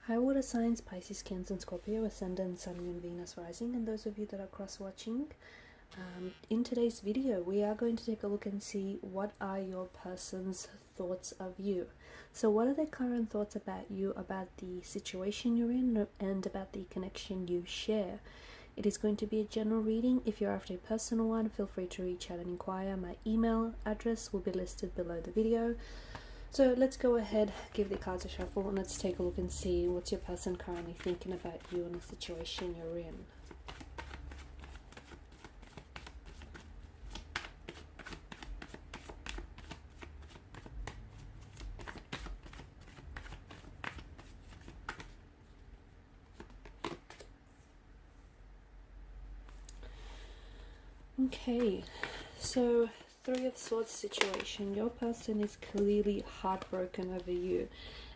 Hi water signs, Pisces, Cancer and Scorpio, Ascendant, Sun, Moon, Venus, Rising, and those of you that are cross-watching. In today's video, we are going to take a look and see what are your person's thoughts of you. So what are their current thoughts about you, about the situation you're in, and about the connection you share? It is going to be a general reading. If you're after a personal one, feel free to reach out and inquire. My email address will be listed below the video. So let's go ahead, give the cards a shuffle, and let's take a look and see what's your person currently thinking about you and the situation you're in. Okay, so Three of Swords situation. Your person is clearly heartbroken over you.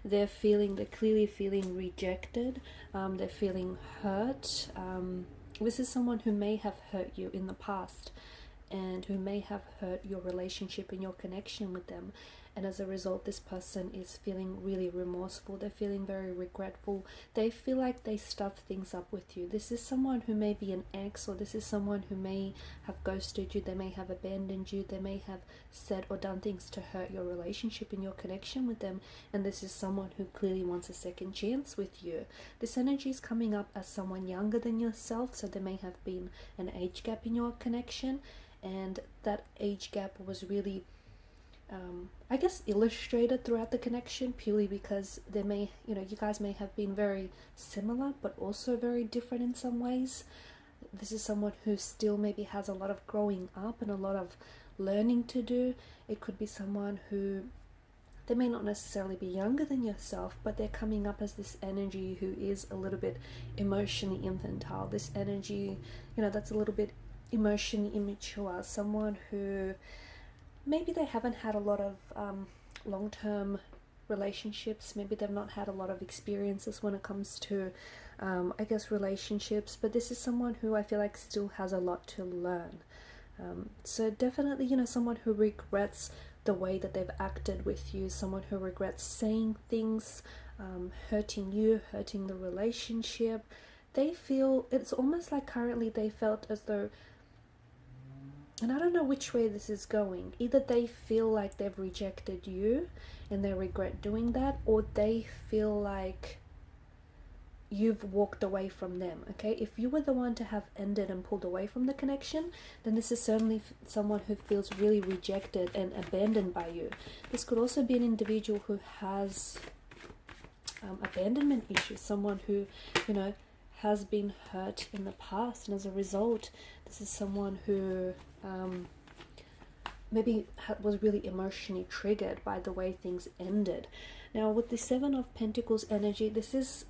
They're clearly feeling rejected. They're feeling hurt. This is someone who may have hurt you in the past and who may have hurt your relationship and your connection with them. And as a result, this person is feeling really remorseful. They're feeling very regretful. They feel like they stuffed things up with you. This is someone who may be an ex, or this is someone who may have ghosted you. They may have abandoned you. They may have said or done things to hurt your relationship and your connection with them. And this is someone who clearly wants a second chance with you. This energy is coming up as someone younger than yourself. So there may have been an age gap in your connection. And that age gap was really I guess illustrated throughout the connection, purely because there may, you guys may have been very similar but also very different in some ways. This is someone who still maybe has a lot of growing up and a lot of learning to do. It could be someone who, they may not necessarily be younger than yourself, but they're coming up as this energy who is a little bit emotionally infantile. This energy, that's a little bit emotionally immature. Someone who maybe they haven't had a lot of long-term relationships. Maybe they've not had a lot of experiences when it comes to, I guess, relationships. But this is someone who I feel like still has a lot to learn. So definitely, someone who regrets the way that they've acted with you. Someone who regrets saying things, hurting you, hurting the relationship. They feel, it's almost like currently they felt as though, and I don't know which way this is going. Either they feel like they've rejected you and they regret doing that, or they feel like you've walked away from them, okay? If you were the one to have ended and pulled away from the connection, then this is certainly someone who feels really rejected and abandoned by you. This could also be an individual who has abandonment issues, someone who, has been hurt in the past, and as a result, this is someone who maybe was really emotionally triggered by the way things ended. Now with the Seven of Pentacles energy, this is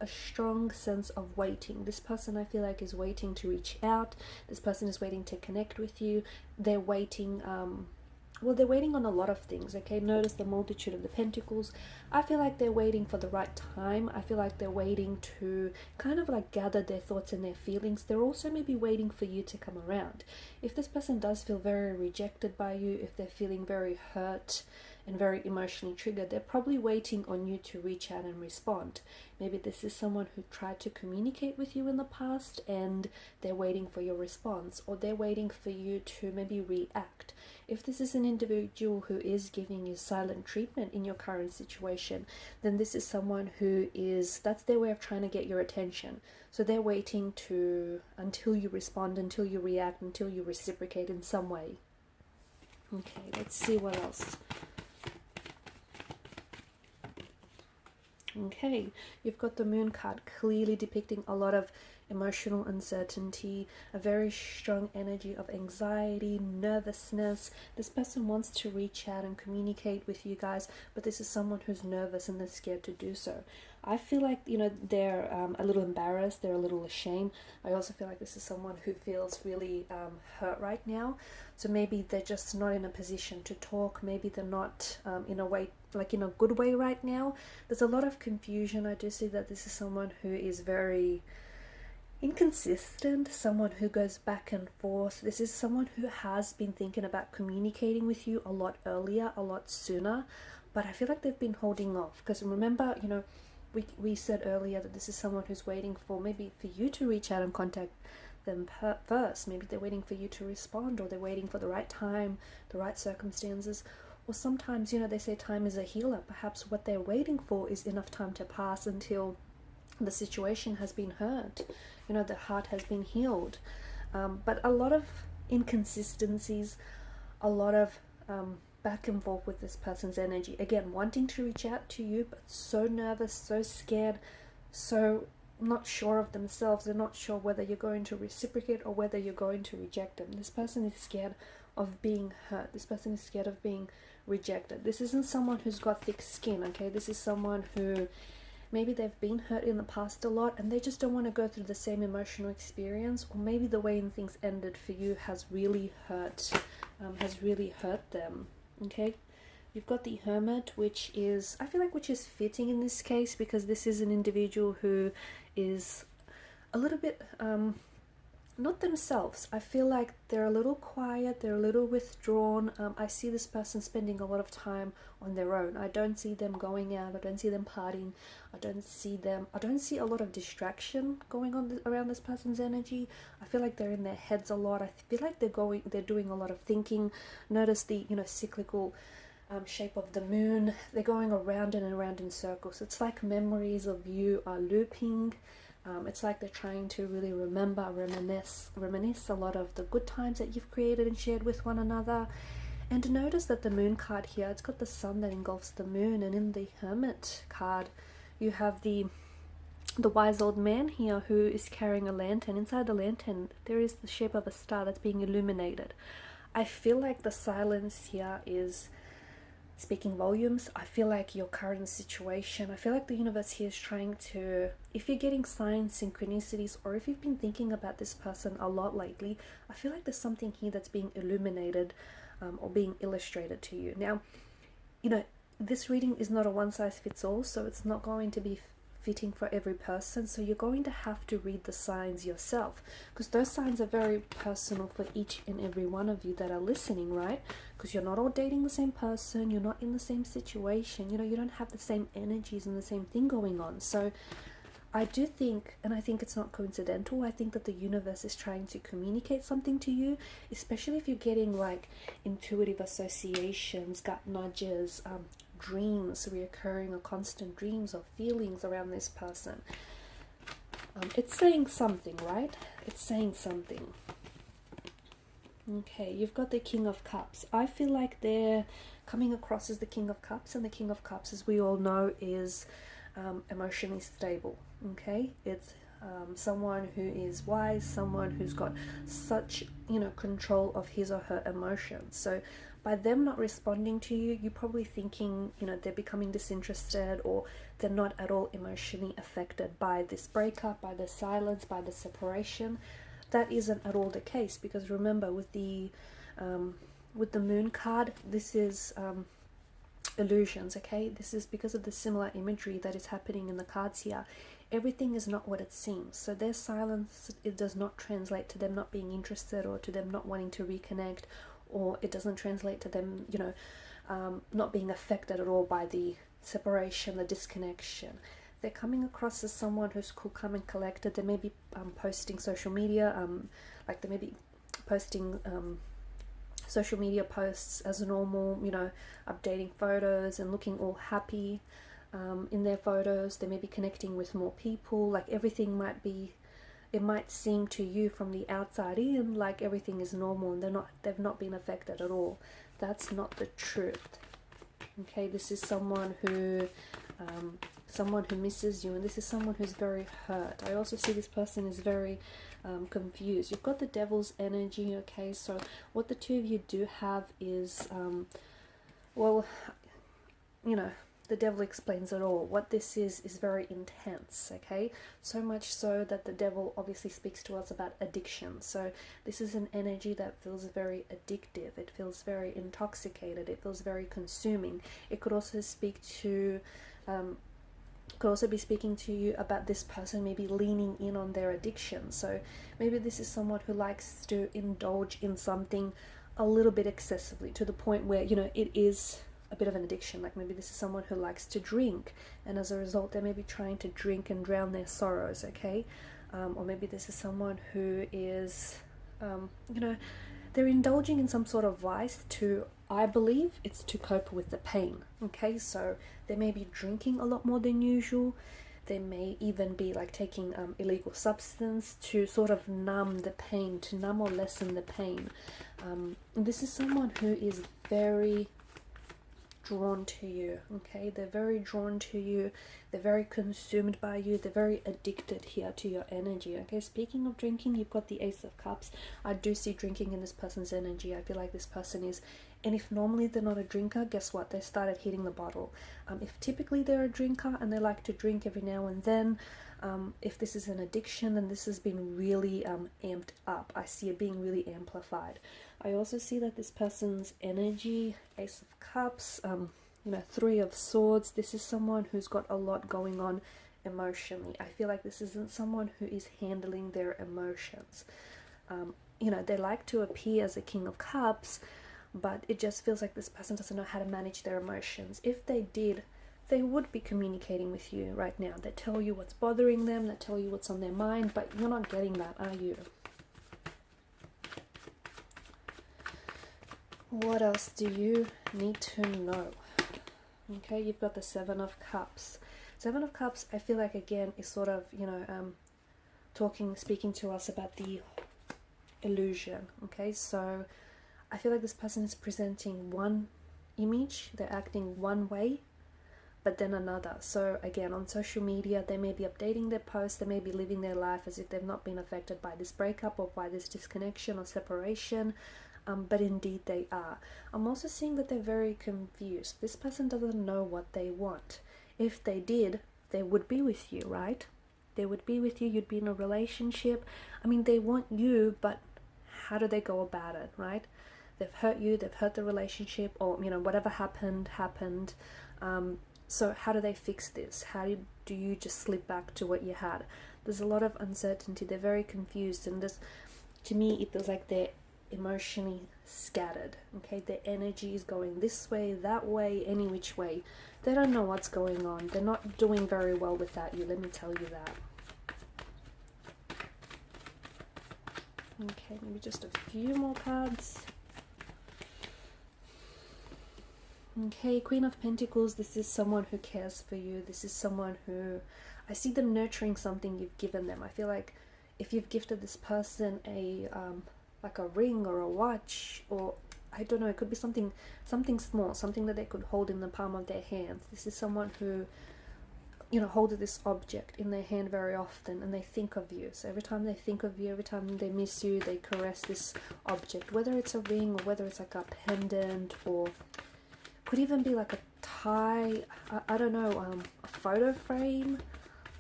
a strong sense of waiting. This person, I feel like, is waiting to reach out. This person is waiting to connect with you. They're waiting, well, they're waiting on a lot of things, okay? Notice the multitude of the pentacles. I feel like they're waiting for the right time. I feel like they're waiting to kind of like gather their thoughts and their feelings. They're also maybe waiting for you to come around. If this person does feel very rejected by you, if they're feeling very hurt and very emotionally triggered, they're probably waiting on you to reach out and respond. Maybe this is someone who tried to communicate with you in the past and they're waiting for your response, or they're waiting for you to maybe react. If this is an individual who is giving you silent treatment in your current situation, then this is someone who is, that's their way of trying to get your attention. So they're waiting until you respond, until you react, until you reciprocate in some way. Okay, let's see what else. Okay, you've got the Moon card, clearly depicting a lot of emotional uncertainty, a very strong energy of anxiety, nervousness. This person wants to reach out and communicate with you guys, but this is someone who's nervous and they're scared to do so. I feel like, they're a little embarrassed, they're a little ashamed. I also feel like this is someone who feels really hurt right now. So maybe they're just not in a position to talk. Maybe they're not in a way, like in a good way right now. There's a lot of confusion. I do see that this is someone who is very inconsistent, someone who goes back and forth. This is someone who has been thinking about communicating with you a lot earlier, a lot sooner, but I feel like they've been holding off. Because remember, we said earlier that this is someone who's waiting for maybe for you to reach out and contact them first. Maybe they're waiting for you to respond, or they're waiting for the right time, the right circumstances. Or sometimes, you know, they say time is a healer. Perhaps what they're waiting for is enough time to pass until the situation has been hurt, you know, the heart has been healed. But a lot of inconsistencies, a lot of back and forth with this person's energy. Again, wanting to reach out to you, but so nervous, so scared, so not sure of themselves. They're not sure whether you're going to reciprocate or whether you're going to reject them. This person is scared of being hurt. This person is scared of being rejected. This isn't someone who's got thick skin, okay? This is someone who maybe they've been hurt in the past a lot and they just don't want to go through the same emotional experience, or maybe the way things ended for you has really hurt them, okay? You've got the Hermit, which is, I feel like, which is fitting in this case, because this is an individual who is a little bit not themselves. I feel like they're a little quiet, they're a little withdrawn. I see this person spending a lot of time on their own. I don't see them going out, I don't see them partying, I don't see a lot of distraction going on around this person's energy. I feel like they're in their heads a lot. I feel like they're doing a lot of thinking. Notice the, you know, cyclical shape of the moon. They're going around and around in circles. It's like memories of you are looping. It's like they're trying to really remember, reminisce a lot of the good times that you've created and shared with one another. And notice that the moon card here, it's got the sun that engulfs the moon, and in the Hermit card you have the wise old man here who is carrying a lantern. Inside the lantern there is the shape of a star that's being illuminated. I feel like the silence here is speaking volumes. I feel like your current situation, I feel like the universe here is trying to, if you're getting signs, synchronicities, or if you've been thinking about this person a lot lately, I feel like there's something here that's being illuminated or being illustrated to you. Now, you know, this reading is not a one-size-fits-all, so it's not going to be fitting for every person, so you're going to have to read the signs yourself, because those signs are very personal for each and every one of you that are listening, right? Because you're not all dating the same person, you're not in the same situation, you know, you don't have the same energies and the same thing going on. So I do think, and I think it's not coincidental, I think that the universe is trying to communicate something to you, especially if you're getting like intuitive associations, gut nudges, dreams, reoccurring or constant dreams or feelings around this person. It's saying something, right? It's saying something. Okay, you've got the King of Cups. I feel like they're coming across as the King of Cups, and the King of Cups, as we all know, is emotionally stable. Okay, it's someone who is wise, someone who's got such, you know, control of his or her emotions. So by them not responding to you, you're probably thinking, you know, they're becoming disinterested, or they're not at all emotionally affected by this breakup, by the silence, by the separation. That isn't at all the case, because remember, with the moon card, this is illusions, okay? This is because of the similar imagery that is happening in the cards here. Everything is not what it seems. So their silence, it does not translate to them not being interested, or to them not wanting to reconnect, or it doesn't translate to them, you know, not being affected at all by the separation, the disconnection. They're coming across as someone who's cool, calm and collected. They may be posting social media, like they may be posting social media posts as normal, you know, updating photos and looking all happy in their photos. They may be connecting with more people, like everything might be, it might seem to you from the outside in like everything is normal, and they've not been affected at all. That's not the truth. Okay, this is someone who misses you, and this is someone who's very hurt. I also see this person is very confused. You've got the Devil's energy, okay? So what the two of you do have is, well, you know, the Devil explains it all. What this is very intense, okay? So much so that the Devil obviously speaks to us about addiction. So this is an energy that feels very addictive. It feels very intoxicated. It feels very consuming. It could also speak to, could also be speaking to you about this person maybe leaning in on their addiction. So maybe this is someone who likes to indulge in something a little bit excessively, to the point where, you know, it is a bit of an addiction. Like maybe this is someone who likes to drink, and as a result they may be trying to drink and drown their sorrows, okay? Or maybe this is someone who is, you know, they're indulging in some sort of vice to, I believe it's to cope with the pain, okay? So they may be drinking a lot more than usual. They may even be like taking illegal substance to sort of numb the pain, to numb or lessen the pain. This is someone who is very drawn to you, okay? They're very drawn to you. They're very consumed by you. They're very addicted here to your energy, okay? Speaking of drinking, you've got the Ace of Cups. I do see drinking in this person's energy. I feel like this person is, and if normally they're not a drinker, guess what? They started hitting the bottle. If typically they're a drinker and they like to drink every now and then, if this is an addiction, then this has been really amped up. I see it being really amplified. I also see that this person's energy, Ace of Cups, you know, Three of Swords, this is someone who's got a lot going on emotionally. I feel like this isn't someone who is handling their emotions. You know, they like to appear as a King of Cups, but it just feels like this person doesn't know how to manage their emotions. If they did, they would be communicating with you right now. They tell you what's bothering them, they tell you what's on their mind, but you're not getting that, are you? What else do you need to know? Okay, you've got the Seven of Cups. Seven of Cups, I feel like, again, is sort of, you know, speaking to us about the illusion, okay? So I feel like this person is presenting one image, they're acting one way, but then another. So again, on social media, they may be updating their posts, they may be living their life as if they've not been affected by this breakup or by this disconnection or separation, but indeed they are. I'm also seeing that they're very confused. This person doesn't know what they want. If they did, they would be with you, right? They would be with you, you'd be in a relationship. I mean, they want you, but how do they go about it, right? They've hurt you, they've hurt the relationship, or, you know, whatever happened. So how do they fix this? How do you just slip back to what you had? There's a lot of uncertainty. They're very confused, and this, to me, it feels like they're emotionally scattered, okay? Their energy is going this way, that way, any which way. They don't know what's going on. They're not doing very well without you, let me tell you that. Okay, maybe just a few more cards. Okay, Queen of Pentacles, this is someone who cares for you. This is someone who, I see them nurturing something you've given them. I feel like if you've gifted this person a like a ring or a watch, or I don't know, it could be something small, something that they could hold in the palm of their hands. This is someone who, you know, holds this object in their hand very often, and they think of you. So every time they think of you, every time they miss you, they caress this object, whether it's a ring or whether it's like a pendant, or could even be like a tie, I don't know, a photo frame,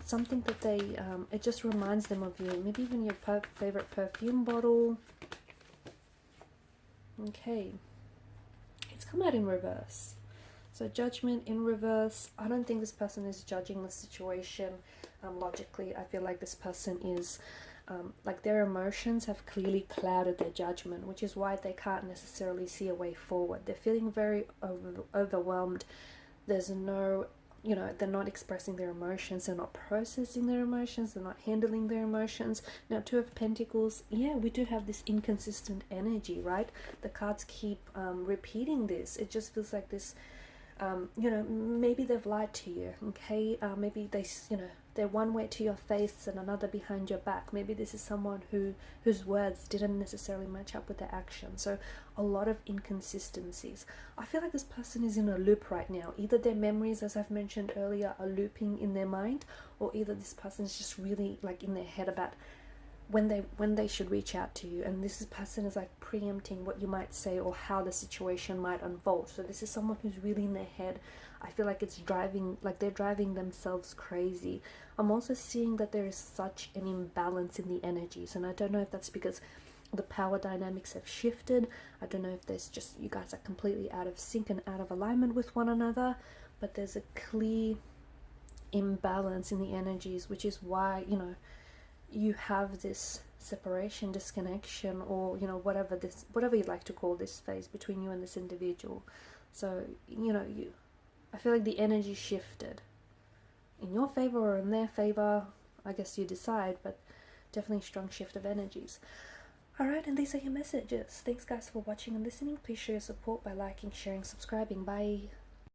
something that they, it just reminds them of you. Maybe even your favorite perfume bottle. Okay, it's come out in reverse. So Judgment in reverse. I don't think this person is judging the situation logically. I feel like this person is, like, their emotions have clearly clouded their judgment, which is why they can't necessarily see a way forward. They're feeling very overwhelmed. There's no, you know, they're not expressing their emotions, they're not processing their emotions, they're not handling their emotions. Now, Two of Pentacles, yeah, we do have this inconsistent energy, right? The cards keep repeating this. It just feels like this, you know, maybe they've lied to you, okay? Maybe they, you know, they're one way to your face and another behind your back. Maybe this is someone whose words didn't necessarily match up with their actions. So a lot of inconsistencies. I feel like this person is in a loop right now. Either their memories, as I've mentioned earlier, are looping in their mind, or either this person is just really like in their head about when they should reach out to you, and this person is like preempting what you might say or how the situation might unfold. So this is someone who's really in their head. I feel like it's driving, like they're driving themselves crazy. I'm also seeing that there is such an imbalance in the energies, and I don't know if that's because the power dynamics have shifted. I don't know if there's just, you guys are completely out of sync and out of alignment with one another, but there's a clear imbalance in the energies, which is why, you know, you have this separation, disconnection, or, you know, whatever you'd like to call this phase between you and this individual. So, I feel like the energy shifted in your favor or in their favor. I guess you decide, but definitely strong shift of energies. Alright, and these are your messages. Thanks guys for watching and listening. Please show your support by liking, sharing, subscribing. Bye.